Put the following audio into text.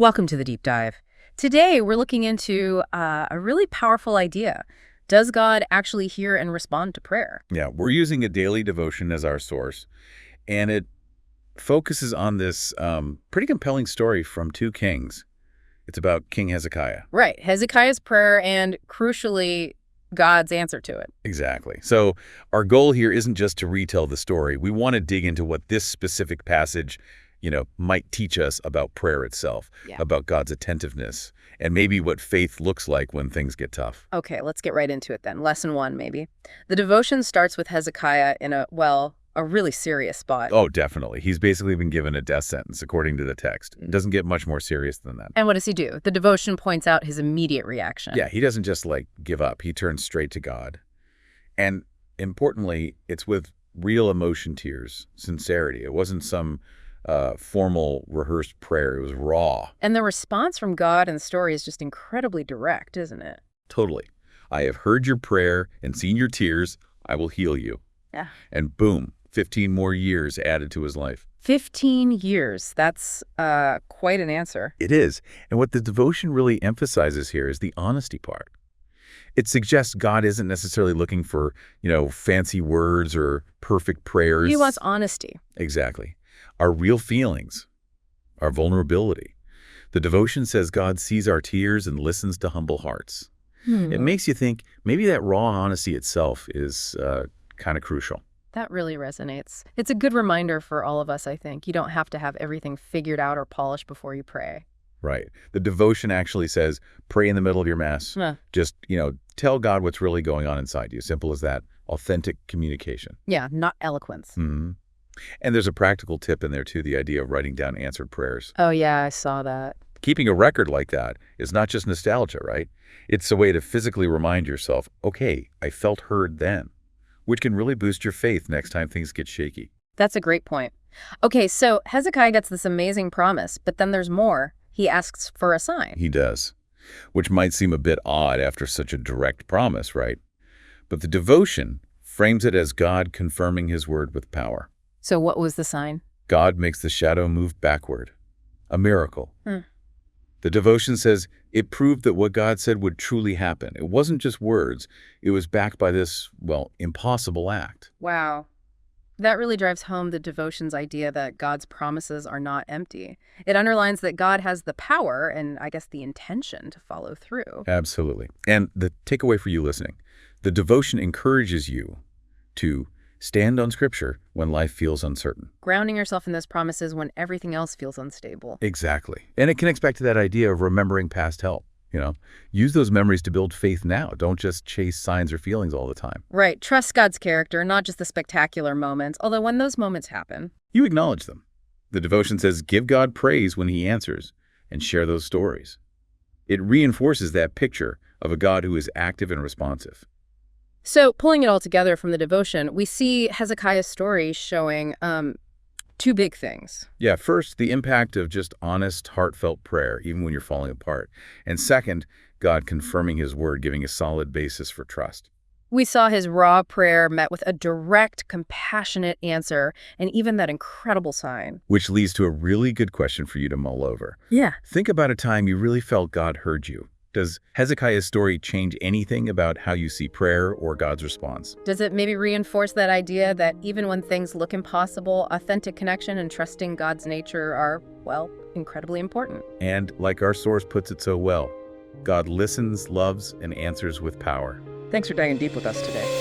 Welcome to the Deep Dive. Today, we're looking into a really powerful idea. Does God actually hear and respond to prayer? Yeah, we're using a daily devotion as our source, and it focuses on this pretty compelling story from 2 Kings. It's about King Hezekiah. Right, Hezekiah's prayer and, crucially, God's answer to it. Exactly. So our goal here isn't just to retell the story. We want to dig into what this specific passage, might teach us about prayer itself, about God's attentiveness, and maybe what faith looks like when things get tough. Okay, let's get right into it then. Lesson 1, maybe. The devotion starts with Hezekiah in a really serious spot. Oh, definitely. He's basically been given a death sentence, according to the text. It doesn't get much more serious than that. And what does he do? The devotion points out his immediate reaction. Yeah, he doesn't just, give up. He turns straight to God. And importantly, it's with real emotion tears, sincerity. It wasn't some formal, rehearsed prayer. It was raw. And the response from God in the story is just incredibly direct, isn't it? Totally. I have heard your prayer and seen your tears. I will heal you. Yeah. And boom, 15 more years added to his life. 15 years. That's quite an answer. It is. And what the devotion really emphasizes here is the honesty part. It suggests God isn't necessarily looking for, fancy words or perfect prayers. He wants honesty. Exactly. Our real feelings, our vulnerability. The devotion says God sees our tears and listens to humble hearts. It makes you think maybe that raw honesty itself is kind of crucial. That really resonates. It's a good reminder for all of us, I think. You don't have to have everything figured out or polished before you pray. Right. The devotion actually says, pray in the middle of your mess. Just, tell God what's really going on inside you. Simple as that. Authentic communication. Yeah, not eloquence. And there's a practical tip in there, too, the idea of writing down answered prayers. Oh, yeah, I saw that. Keeping a record like that is not just nostalgia, right? It's a way to physically remind yourself, okay, I felt heard then, which can really boost your faith next time things get shaky. That's a great point. Okay, so Hezekiah gets this amazing promise, but then there's more. He asks for a sign. He does, which might seem a bit odd after such a direct promise, right? But the devotion frames it as God confirming his word with power. So what was the sign? God makes the shadow move backward. A miracle. The devotion says it proved that what God said would truly happen. It wasn't just words. It was backed by this, impossible act. Wow. That really drives home the devotion's idea that God's promises are not empty. It underlines that God has the power and, I guess, the intention to follow through. Absolutely. And the takeaway for you listening, the devotion encourages you to stand on Scripture when life feels uncertain. Grounding yourself in those promises when everything else feels unstable. Exactly. And it connects back to that idea of remembering past help. Use those memories to build faith now. Don't just chase signs or feelings all the time. Right. Trust God's character, not just the spectacular moments, although when those moments happen, you acknowledge them. The devotion says give God praise when he answers and share those stories. It reinforces that picture of a God who is active and responsive. So, pulling it all together from the devotion, we see Hezekiah's story showing 2 big things. Yeah, first, the impact of just honest, heartfelt prayer, even when you're falling apart. And second, God confirming his word, giving a solid basis for trust. We saw his raw prayer met with a direct, compassionate answer, and even that incredible sign. Which leads to a really good question for you to mull over. Yeah. Think about a time you really felt God heard you. Does Hezekiah's story change anything about how you see prayer or God's response? Does it maybe reinforce that idea that even when things look impossible, authentic connection and trusting God's nature are, incredibly important? And like our source puts it so well, God listens, loves, and answers with power. Thanks for diving deep with us today.